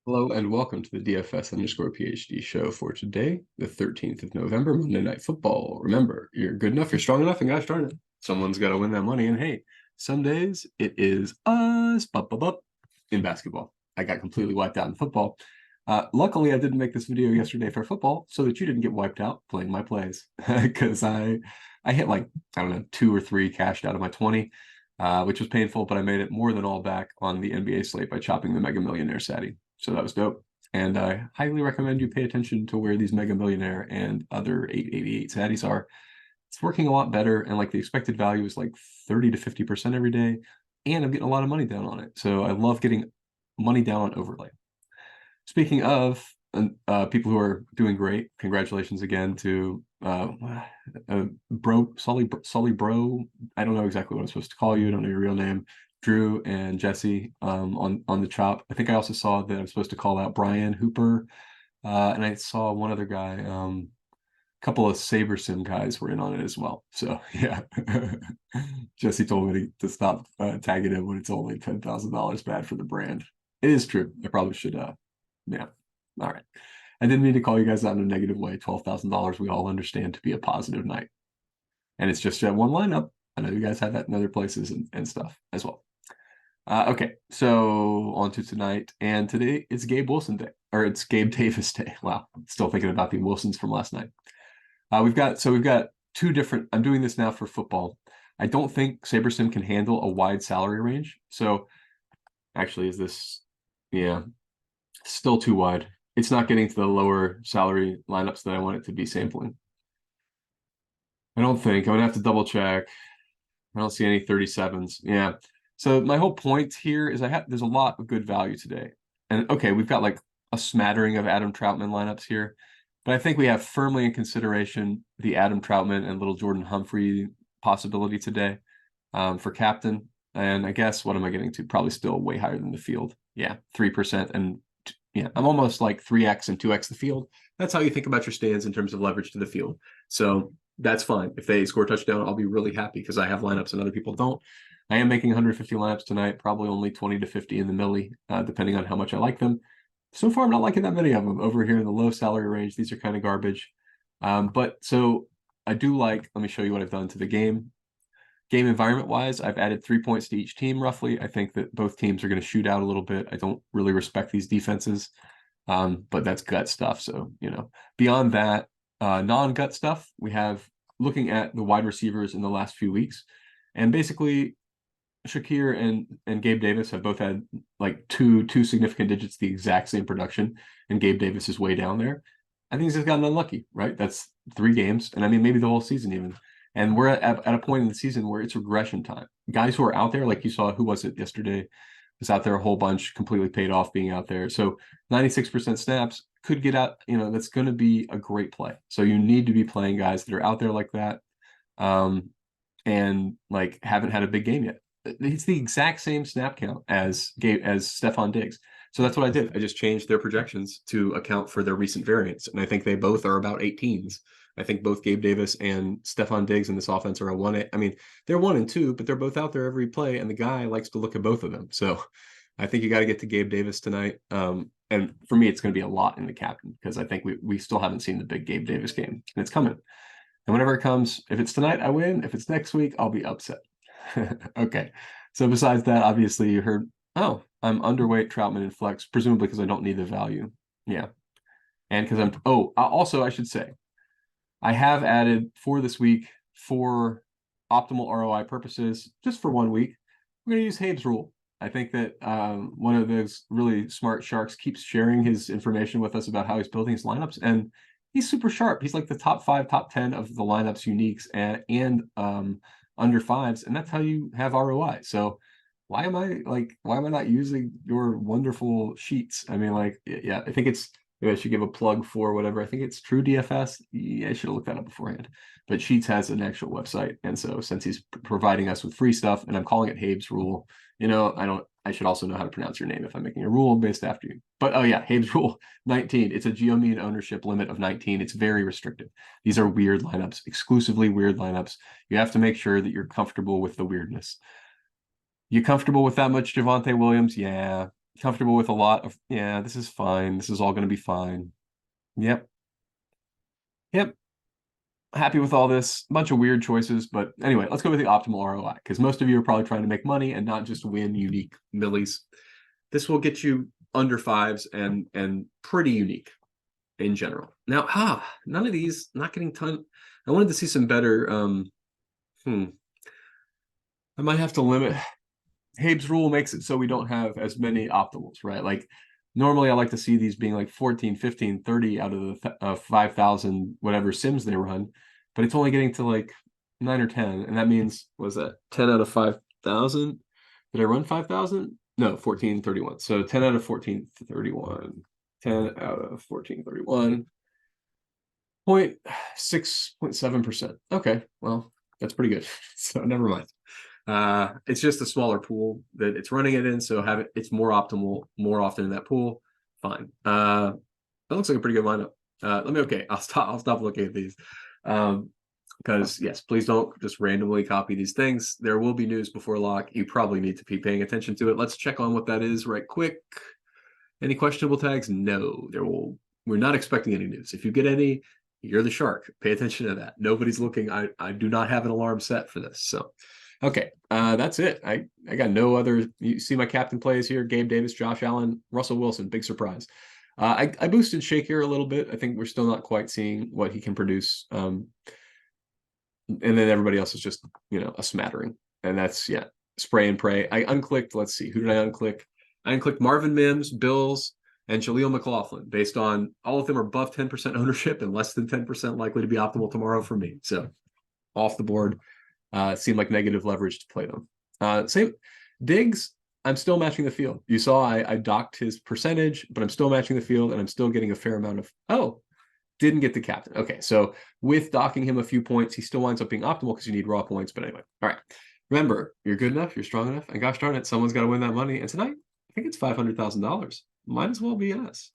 Hello and welcome to the DFS_PhD show for today, the 13th of November, Monday Night Football. Remember, you're good enough, you're strong enough, and gosh darn it, someone's got to win that money. And hey, some days it is us in basketball. I got completely wiped out in football. Luckily, I didn't make this video yesterday for football so that you didn't get wiped out playing my plays because I hit like, I don't know, 2 or 3 cashed out of my 20, which was painful, but I made it more than all back on the NBA slate by chopping the Mega Millionaire Sadie. So that was dope. And I highly recommend you pay attention to where these Mega Millionaire and other 888 Saddies are. It's working a lot better, and like the expected value is like 30 to 50% every day, and I'm getting a lot of money down on it. So I love getting money down on overlay. Speaking of people who are doing great, congratulations again to Sully Bro. I don't know exactly what I'm supposed to call you. I don't know your real name. Drew and Jesse on the chop. I think I also saw that I'm supposed to call out Brian Hooper, and I saw one other guy. A couple of Saber Sim guys were in on it as well. So yeah, Jesse told me to stop tagging him when it's only $10,000 bad for the brand. It is true. I probably should. Yeah. All right. I didn't mean to call you guys out in a negative way. $12,000 we all understand to be a positive night, and it's just one lineup. I know you guys have that in other places and stuff as well. Okay, so on to tonight, and today it's Gabe Wilson Day, or it's Gabe Davis Day. Wow, still thinking about the Wilsons from last night. We've got two different. I'm doing this now for football. I don't think SaberSim can handle a wide salary range. So actually, is this? Yeah, still too wide. It's not getting to the lower salary lineups that I want it to be sampling. I don't think. I'm gonna have to double check. I don't see any 37s. Yeah. So my whole point here is there's a lot of good value today. And okay, we've got like a smattering of Adam Troutman lineups here, but I think we have firmly in consideration the Adam Troutman and little Jordan Humphrey possibility today for captain. And I guess what am I getting to? Probably still way higher than the field. Yeah, 3%. And yeah, I'm almost like 3x and 2x the field. That's how you think about your stands in terms of leverage to the field. So that's fine. If they score a touchdown, I'll be really happy because I have lineups and other people don't. I am making 150 lineups tonight, probably only 20 to 50 in the milli, depending on how much I like them. So far, I'm not liking that many of them over here in the low salary range. These are kind of garbage. But so I do like, let me show you what I've done to the game. Game environment wise, I've added 3 points to each team roughly. I think that both teams are going to shoot out a little bit. I don't really respect these defenses, but that's gut stuff. So, beyond that, non-gut stuff, we have looking at the wide receivers in the last few weeks. And basically, Shakir and Gabe Davis have both had like two significant digits, the exact same production, and Gabe Davis is way down there. I think he's just gotten unlucky, right? That's 3 games, and I mean maybe the whole season even. And we're at a point in the season where it's regression time. Guys who are out there, like you saw, who was it yesterday? Was out there a whole bunch, completely paid off being out there. So 96% snaps could get out. That's going to be a great play. So you need to be playing guys that are out there like that, and like haven't had a big game yet. It's the exact same snap count as Stefon Diggs. So that's what I did. I just changed their projections to account for their recent variance. And I think they both are about 18s. I think both Gabe Davis and Stefon Diggs in this offense are a 1. I mean, they're 1 and 2, but they're both out there every play, and the guy likes to look at both of them. So I think you got to get to Gabe Davis tonight. And for me, it's going to be a lot in the captain because I think we still haven't seen the big Gabe Davis game, and it's coming. And whenever it comes, if it's tonight, I win. If it's next week, I'll be upset. Okay. So besides that, obviously you heard, oh, I'm underweight Troutman and flex, presumably because I don't need the value. Yeah. And because also I should say, I have added for this week for optimal ROI purposes, just for 1 week, we're going to use Habe's rule. I think that one of those really smart sharks keeps sharing his information with us about how he's building his lineups, and he's super sharp. He's like the top 5, top 10 of the lineups uniques and under 5s, and that's how you have ROI. So why am I not using your wonderful sheets? I mean, like, yeah, I think maybe I should give a plug for whatever. I think it's True DFS. Yeah, I should have looked that up beforehand. But Sheets has an actual website, and so since he's providing us with free stuff, and I'm calling it Habe's rule, I should also know how to pronounce your name if I'm making a rule based after you. But oh yeah, Habe's rule 19. It's a geomean ownership limit of 19. It's very restrictive. These are weird lineups, exclusively weird lineups. You have to make sure that you're comfortable with the weirdness. You comfortable with that much Javonte Williams? Yeah. Comfortable with a lot of, yeah, this is fine. This is all going to be fine. Yep. Yep. Happy with all this. A bunch of weird choices, but anyway, let's go with the optimal ROI because most of you are probably trying to make money and not just win unique millies. This will get you under fives and pretty unique in general. Now, none of these, not getting ton. I wanted to see some better. I might have to limit. Habe's rule makes it so we don't have as many optimals, right? Like normally I like to see these being like 14, 15, 30 out of the 5,000 whatever sims they run, but it's only getting to like 9 or 10. And that means, was that 10 out of 5,000? Did I run 5,000? No, 1431. So 10 out of 1431. 10 out of 1431. 0.6.7%. Okay, well, that's pretty good. So never mind. It's just a smaller pool that it's running it in, so it's more optimal more often in that pool. Fine. That looks like a pretty good lineup. I'll stop looking at these. Because yes, please don't just randomly copy these things. There will be news before lock. You probably need to be paying attention to it. Let's check on what that is right quick. Any questionable tags? No, we're not expecting any news. If you get any, you're the shark. Pay attention to that. Nobody's looking. I do not have an alarm set for this. So okay, that's it. I got no other. You see my captain plays here: Gabe Davis, Josh Allen, Russell Wilson. Big surprise. I boosted Shake here a little bit. I think we're still not quite seeing what he can produce. And then everybody else is just a smattering, and that's spray and pray. I unclicked. Let's see, who did I unclick? I unclicked Marvin Mims, Bills, and Jaleel McLaughlin. Based on all of them are above 10% ownership and less than 10% likely to be optimal tomorrow for me. So off the board. Seemed like negative leverage to play them. Same Diggs, I'm still matching the field. You saw I docked his percentage, but I'm still matching the field and I'm still getting a fair amount of, didn't get the captain. Okay, so with docking him a few points, he still winds up being optimal because you need raw points. But anyway, all right. Remember, you're good enough, you're strong enough, and gosh darn it, someone's got to win that money. And tonight, I think it's $500,000. Might as well be us.